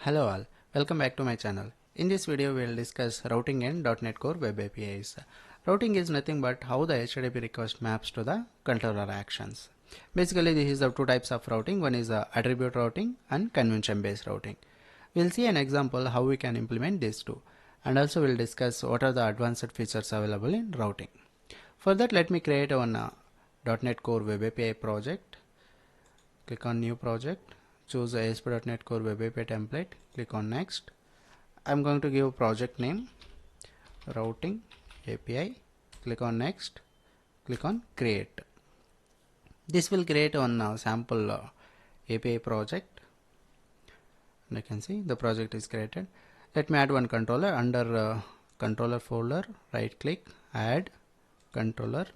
Hello all, welcome back to my channel. In this video we will discuss routing in .NET Core Web APIs. Routing is nothing but how the HTTP request maps to the controller actions. Basically this is the two types of routing. One is attribute routing and convention based routing. We'll see an example how we can implement these two, and also we'll discuss what are the advanced features available in routing. For that, let me create one .NET Core Web API project. Click on new project, choose the ASP.NET Core Web API template, click on next. I'm going to give project name routing API, click on next, click on create. This will create one sample API project, and you can see the project is created. Let me add one controller. Under controller folder, right click, add controller,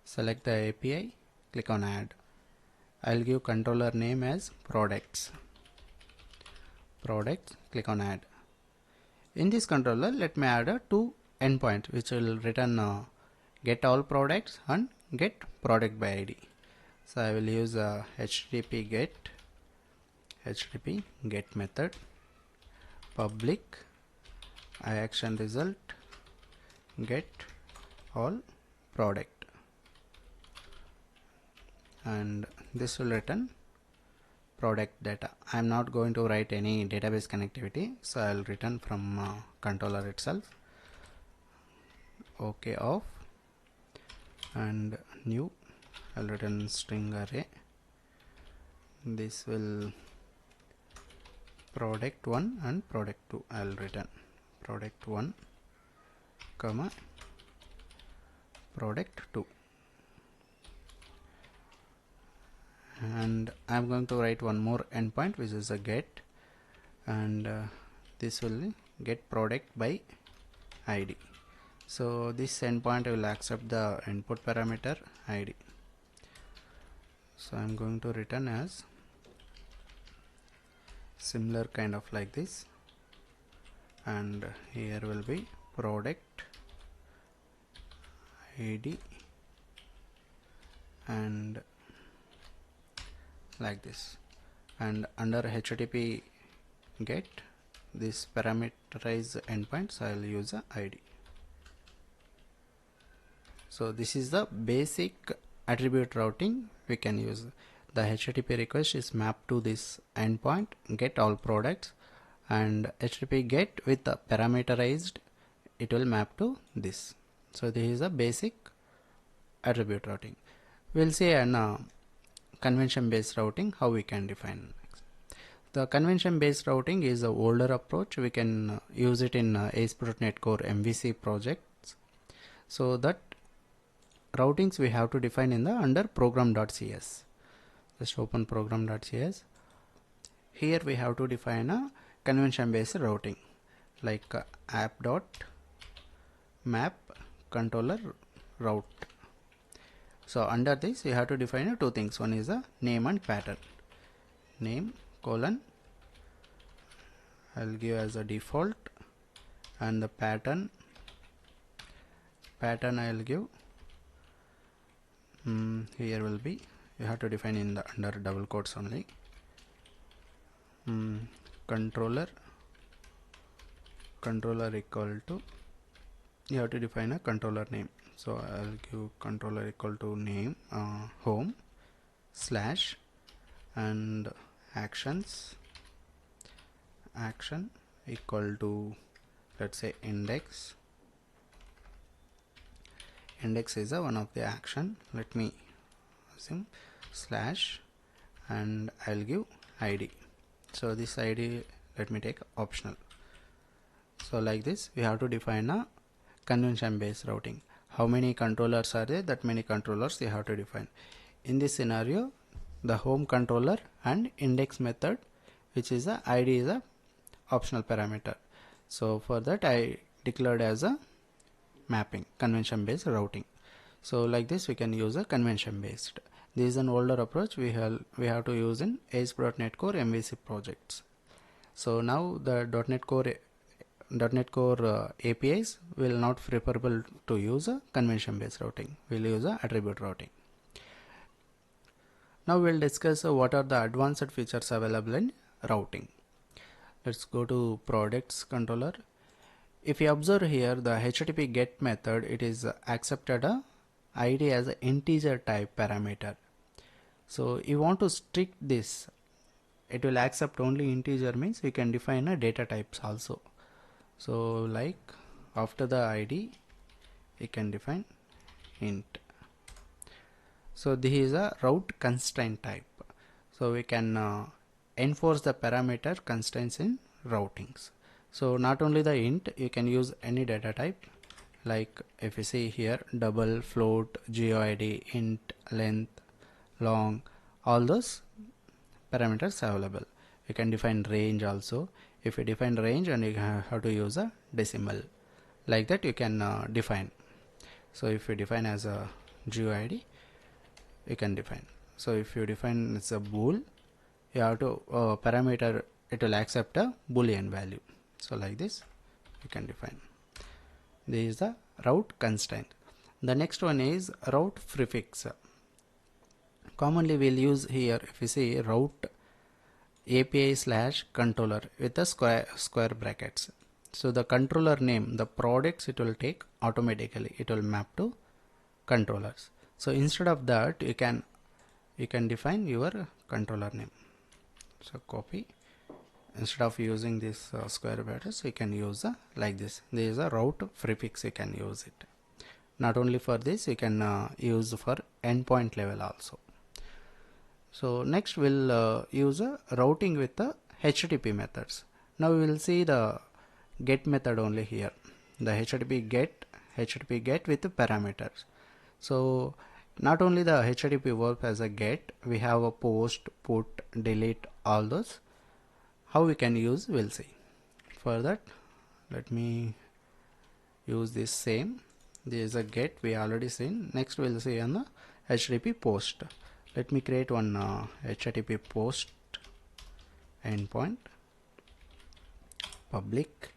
select the API, click on add. I'll give controller name as products, click on add. In this controller, let me add a two endpoint which will return get all products and get product by ID. So I will use HTTP get method, public action result get all product, and this will return product data. I am not going to write any database connectivity, so I will return from controller itself. OK off, and new, I will return string array. This will product 1 and product 2. I will return product 1 comma product 2. And I'm going to write one more endpoint which is a get, and this will get product by ID. So this endpoint will accept the input parameter ID. So I'm going to return as similar kind of like this, and here will be product ID and like this, and under HTTP get this parameterize endpoints, I will use a ID. So this is the basic attribute routing we can use. The HTTP request is mapped to this endpoint get all products, and HTTP get with the parameterized, it will map to this. So this is a basic attribute routing. We'll see an convention based routing how we can define. The convention based routing is an older approach. We can use it in ASP.NET Core MVC projects. So that routings we have to define in the under program.cs. Just open program.cs. Here we have to define a convention based routing like app.map controller route. So under this you have to define two things. One is a name and pattern. Name colon, I'll give as a default, and the pattern I'll give here will be, you have to define in the under double quotes only, controller equal to, you have to define a controller name. So I'll give controller equal to name home slash, and action equal to, let's say index is a one of the action. Let me assume slash, and I'll give ID. So this ID let me take optional. So like this we have to define a convention based routing. How many controllers are there? That many controllers you have to define. In this scenario, the home controller and index method, which is a ID, is a optional parameter. So for that I declared as a mapping convention based routing. So like this we can use a convention based. This is an older approach we have to use in ASP.NET Core MVC projects. So now the .NET Core APIs will not preferable to use a convention based routing. We'll use a attribute routing. Now we'll discuss what are the advanced features available in routing. Let's go to products controller. If you observe here, the HTTP get method, it is accepted a ID as an integer type parameter. So you want to strict this, it will accept only integer, means we can define a data types also. So like after the ID we can define int. So this is a route constraint type. So we can enforce the parameter constraints in routings. So not only the int, you can use any data type, like if you see here double, float, GeoID, int, length, long, all those parameters available. You can define range also. If you define range, and you have to use a decimal, like that you can define. So if you define as a GeoID, you can define. So if you define as a bool, you have to parameter, it will accept a boolean value. So like this you can define. This is the route constraint. The next one is route prefix. Commonly we'll use here, if you see route API / controller with the square brackets. So the controller name, the products, it will take automatically, it will map to controllers. So instead of that, you can define your controller name. So copy, instead of using this square brackets, you can use like this. There is a route prefix, you can use it. Not only for this, you can use for endpoint level also. So next we'll use a routing with the HTTP methods. Now we will see the get method only here. The HTTP get with the parameters. So not only the HTTP works as a get, we have a post, put, delete, all those. How we can use, we'll see. For that, let me use this same. This is a get, we already seen. Next we'll see on the HTTP post. Let me create one HTTP post endpoint, public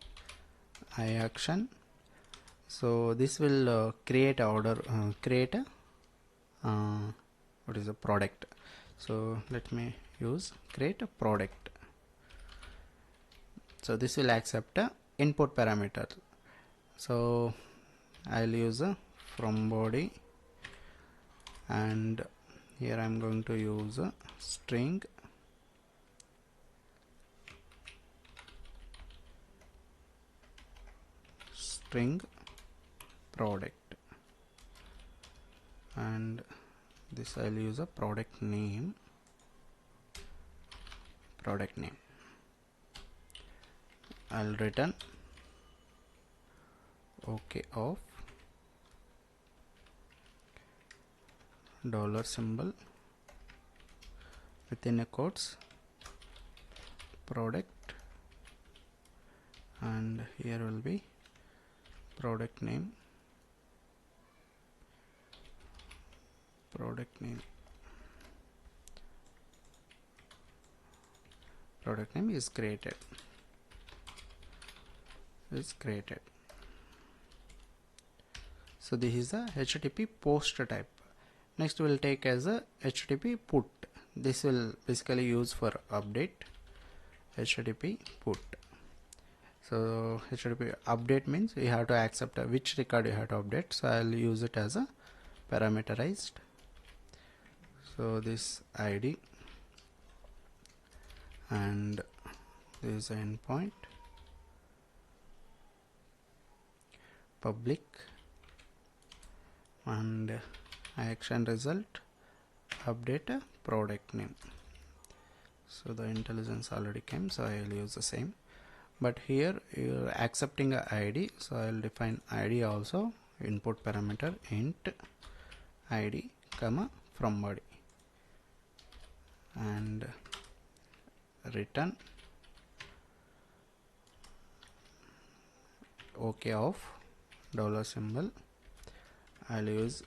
iAction. So this will create a order, create a what is a product. So let me use create a product. So this will accept a input parameter. So I'll use a from body, and here I'm going to use a string product, and this I'll use a product name. I'll return OK of dollar symbol within a quotes product, and here will be product name. Product name is created. So this is a HTTP post type. Next we'll take as a HTTP put. This will basically use for update. HTTP put. So HTTP update means you have to accept which record you have to update. So I'll use it as a parameterized. So this ID, and this is an endpoint, public, and action result update a product name. So the intelligence already came, so I will use the same. But here you are accepting a ID, so I will define ID also, input parameter int ID comma from body, and return OK of dollar symbol. I'll use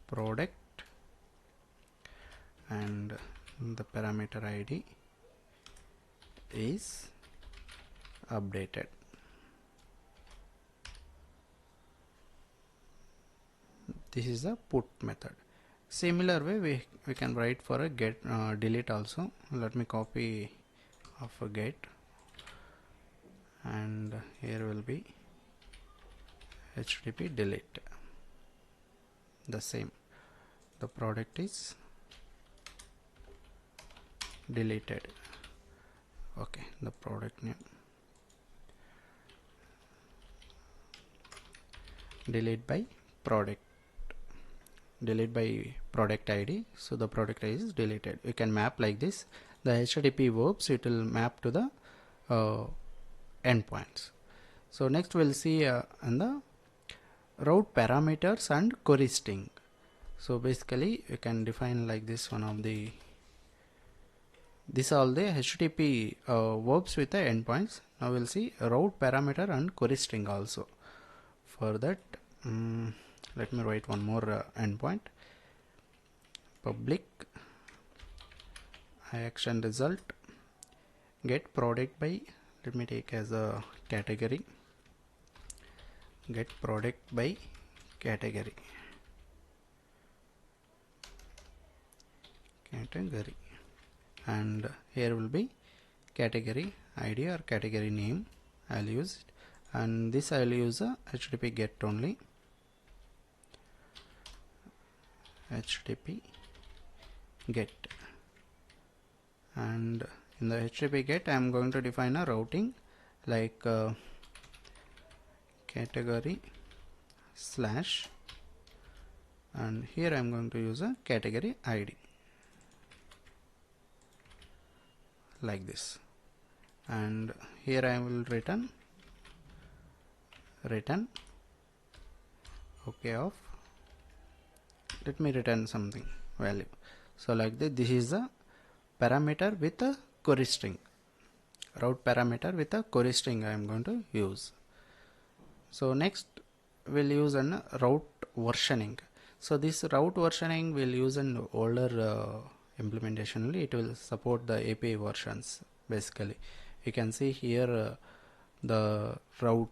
product, and the parameter ID is updated. This is a put method. Similar way we can write for a get delete also. Let me copy of a get and here will be HTTP delete. The same, the product is deleted. Okay, the product name delete by product, delete by product ID. So the product ID is deleted. You can map like this. The HTTP verbs, it will map to the endpoints. So next we'll see on the route parameters and query string. So basically you can define like this, one of the, these are all the HTTP verbs with the endpoints. Now we'll see route parameter and query string also. For that, let me write one more endpoint. Public action result get product by, let me take as a category, get product by category, and here will be category ID or category name. I'll use it, and this I'll use a HTTP get only, HTTP get, and in the HTTP get I am going to define a routing like category slash, and here I am going to use a category ID like this, and here I will return okay of, let me return something value. So like this is a parameter with a query string, route parameter with a query string I am going to use. So next we'll use an route versioning. So this route versioning will use an older implementation only. It will support the API versions. Basically you can see here the route,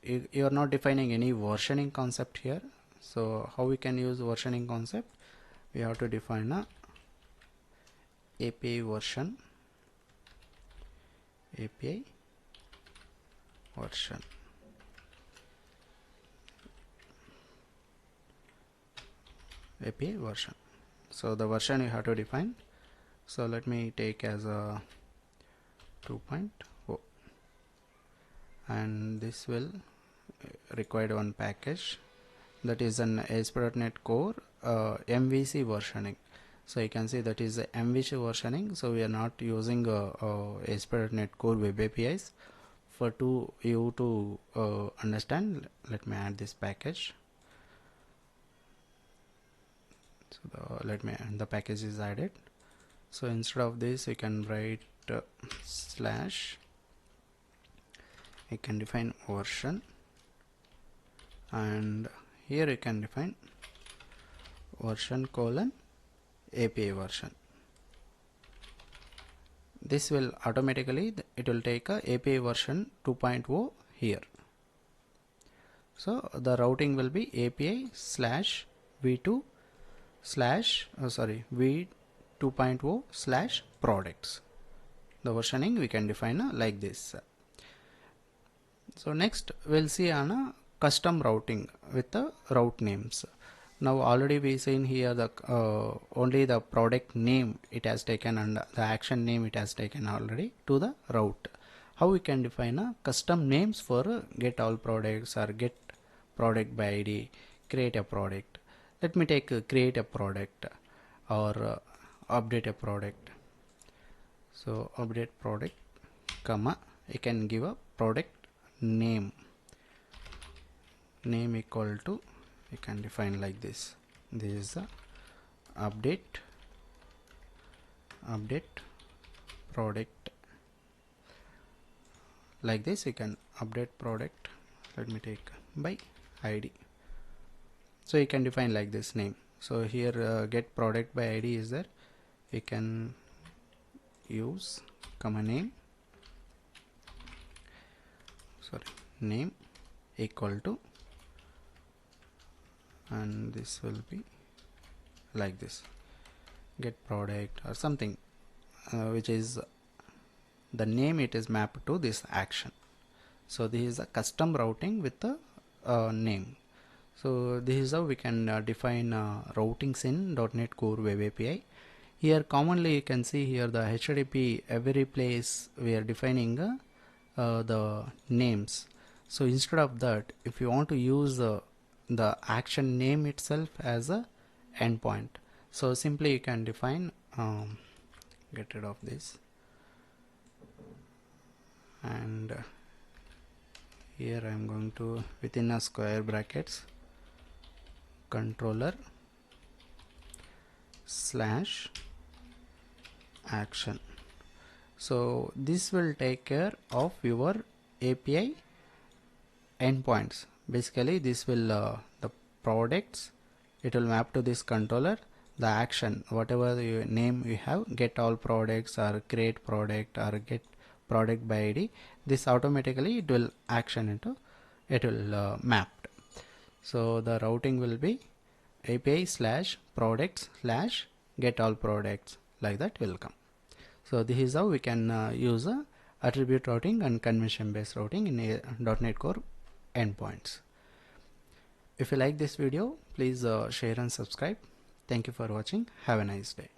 you are not defining any versioning concept here. So how we can use versioning concept? We have to define a API version, API version, API version. So the version you have to define. So let me take as a 2.0, and this will require one package, that is an ASP.NET Core MVC versioning. So you can see that is MVC versioning. So we are not using ASP.NET Core Web APIs. For you to understand, let me add this package. So the package is added. So instead of this you can write slash, you can define version, and here you can define version colon API version. This will automatically, it will take a API version 2.0 here. So the routing will be API slash v2 slash v2.0 slash products. The versioning we can define like this. So next we'll see on a custom routing with the route names. Now already we seen here the only the product name it has taken and the action name it has taken already to the route. How we can define a custom names for get all products or get product by ID, create a product. Let me take create a product or update a product. So update product, comma, you can give a product name equal to, you can define like this. This is the update product. Like this you can update product, let me take by ID. So you can define like this name. So here get product by ID is there, you can use comma name equal to, and this will be like this, get product or something which is the name it is mapped to this action. So this is a custom routing with the name. So this is how we can define routings in .NET Core Web API. Here commonly you can see here the HTTP, every place we are defining the names. So instead of that, if you want to use the action name itself as a endpoint, so simply you can define get rid of this, and here I am going to within a square brackets controller slash action. So this will take care of your API endpoints. Basically this will the products, it will map to this controller, the action whatever you name you have, get all products or create product or get product by ID, this automatically it will action into, it will mapped. So the routing will be API slash products slash get all products, like that will come. So this is how we can use attribute routing and convention based routing in .NET Core endpoints. If you like this video, please share and subscribe. Thank you for watching. Have a nice day.